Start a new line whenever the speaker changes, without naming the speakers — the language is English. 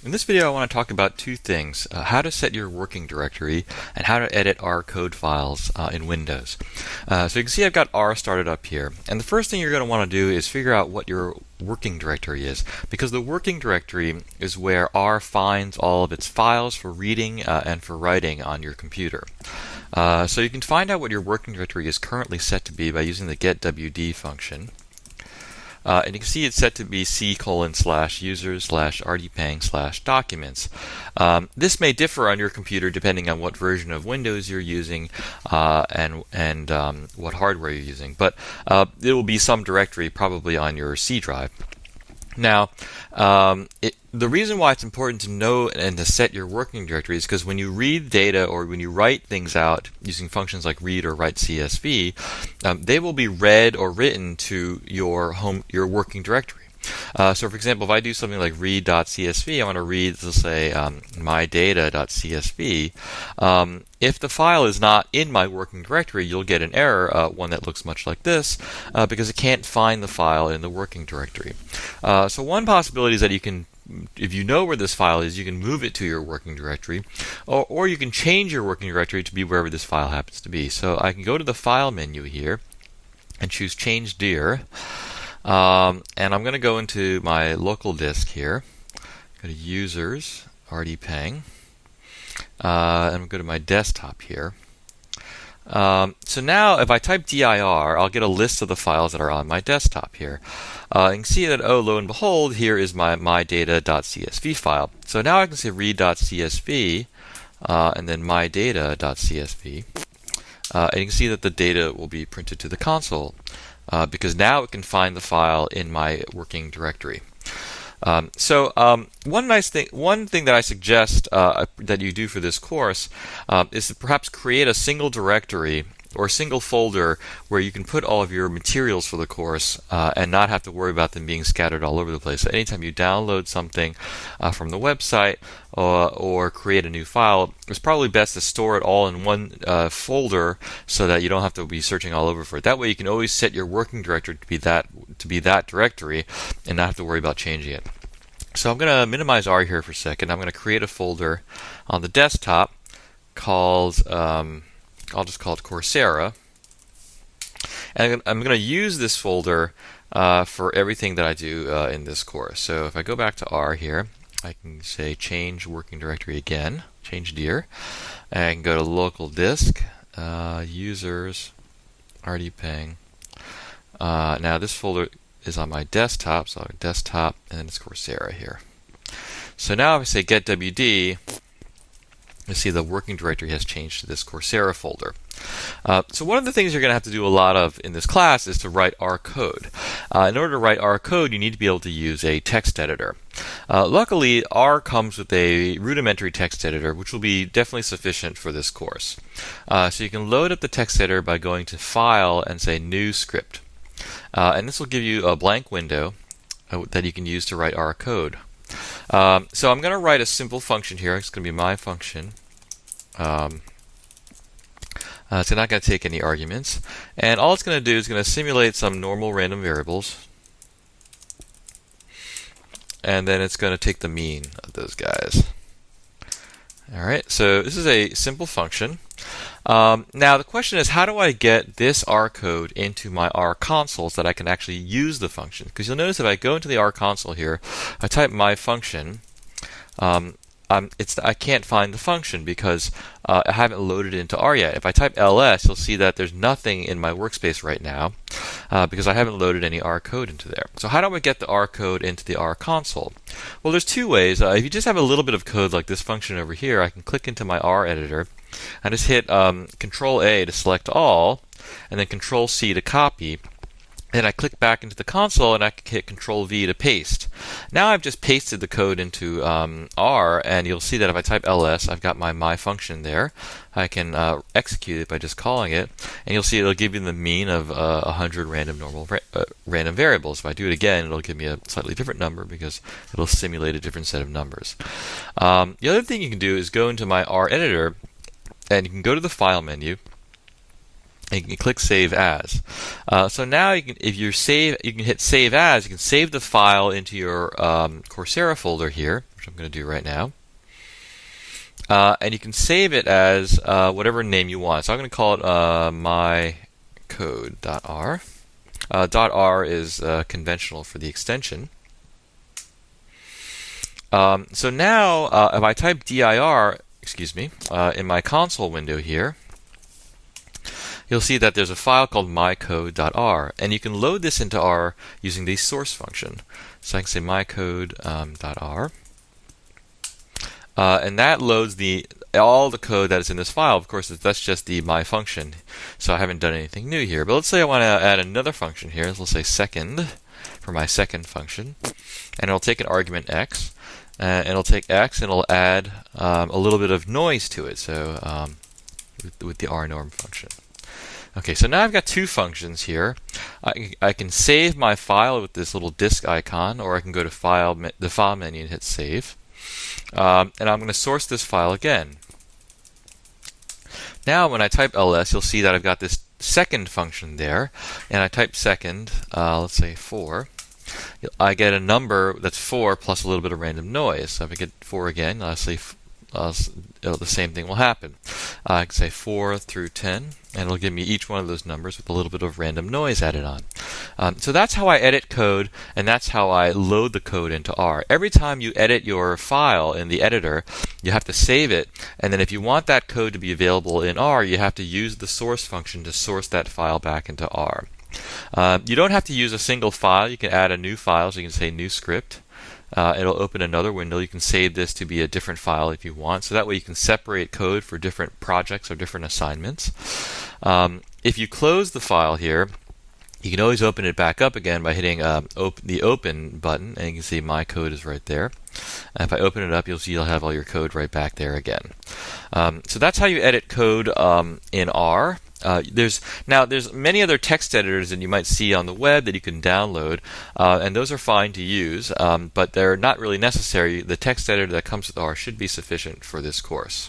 In this video I want to talk about two things, how to set your working directory and how to edit R code files in Windows. So you can see I've got R started up here, and the first thing you're going to want to do is figure out what your working directory is, because the working directory is where R finds all of its files for reading and for writing on your computer. So you can find out what your working directory is currently set to be by using the getwd function. And you can see it's set to be c:/users/rdpang/documents. This may differ on your computer depending on what version of Windows you're using and what hardware you're using. But it will be some directory probably on your C drive. Now, the reason why it's important to know and to set your working directory is because when you read data or when you write things out using functions like read or write CSV, they will be read or written to your working directory. So for example, if I do something like read.csv, I want to read, let's say, mydata.csv. If the file is not in my working directory, you'll get an error, one that looks much like this, because it can't find the file in the working directory. So one possibility is that you can, if you know where this file is, you can move it to your working directory, or you can change your working directory to be wherever this file happens to be. So I can go to the File menu here and choose Change Dir. And I'm going to go into my local disk here, go to Users, RProg, and I'm going to go to my desktop here. So now if I type dir, I'll get a list of the files that are on my desktop here. You can see that, oh, lo and behold, here is my mydata.csv file. So now I can say read.csv and then mydata.csv. And you can see that the data will be printed to the console. Because now it can find the file in my working directory. One thing that I suggest that you do for this course is to perhaps create a single directory or a single folder where you can put all of your materials for the course and not have to worry about them being scattered all over the place. So anytime you download something from the website or create a new file, it's probably best to store it all in one folder so that you don't have to be searching all over for it. That way you can always set your working directory to be that directory and not have to worry about changing it. So I'm going to minimize R here for a second. I'm going to create a folder on the desktop called I'll just call it Coursera, and I'm going to use this folder for everything that I do in this course. So if I go back to R here, I can say change working directory again, change dir, and I can go to local disk, users, rdpang. Now this folder is on my desktop, so I'll go desktop, and then it's Coursera here. So now if I say getwd, you see the working directory has changed to this Coursera folder. So one of the things you're going to have to do a lot of in this class is to write R code. In order to write R code, you need to be able to use a text editor. Luckily, R comes with a rudimentary text editor, which will be definitely sufficient for this course. So you can load up the text editor by going to File and say New Script. And this will give you a blank window that you can use to write R code. So I'm going to write a simple function here. It's going to be my function. It's not going to take any arguments. And all it's going to do is going to simulate some normal random variables. And then it's going to take the mean of those guys. Alright, so this is a simple function. Now the question is, how do I get this R code into my R console so that I can actually use the function? Because you'll notice if I go into the R console here, I type my function, I can't find the function because I haven't loaded it into R yet. If I type ls, you'll see that there's nothing in my workspace right now because I haven't loaded any R code into there. So how do I get the R code into the R console? Well, there's two ways. If you just have a little bit of code like this function over here, I can click into my R editor and just hit Control A to select all, and then Control C to copy. Then I click back into the console and I can hit Control V to paste. Now I've just pasted the code into R, and you'll see that if I type ls, I've got my function there. I can execute it by just calling it, and you'll see it'll give you the mean of 100 random variables. If I do it again, it'll give me a slightly different number because it'll simulate a different set of numbers. The other thing you can do is go into my R editor, and you can go to the File menu, and you can click Save As. So now you can, you can hit Save As. You can save the file into your Coursera folder here, which which I'm going to do right now. And you can save it as whatever name you want. So I'm going to call it mycode.r. .r is conventional for the extension. So now, if I type dir, in my console window here, you'll see that there's a file called mycode.r, and you can load this into R using the source function. So I can say mycode.r, and that loads all the code that is in this file. Of course, that's just the my function, so I haven't done anything new here. But let's say I want to add another function here. So let's say second for my second function, and it'll take an argument x, and it'll take x and it'll add a little bit of noise to it. So with the rnorm function. Okay, so now I've got two functions here. I can save my file with this little disk icon, or I can go to the file menu and hit save. And I'm going to source this file again. Now when I type ls, you'll see that I've got this second function there, and I type second, let's say 4. I get a number that's 4 plus a little bit of random noise. So if I get 4 again, I'll say the same thing will happen. I can say 4 through 10, and it'll give me each one of those numbers with a little bit of random noise added on. So that's how I edit code, and that's how I load the code into R. Every time you edit your file in the editor, you have to save it, and then if you want that code to be available in R, you have to use the source function to source that file back into R. You don't have to use a single file. You can add a new file, so you can say new script. It'll open another window. You can save this to be a different file if you want, so that way you can separate code for different projects or different assignments. If you close the file here, you can always open it back up again by hitting the open button, and you can see my code is right there. And if I open it up, you'll see you'll have all your code right back there again. So that's how you edit code in R. There's many other text editors that you might see on the web that you can download, and those are fine to use, but they're not really necessary. The text editor that comes with R should be sufficient for this course.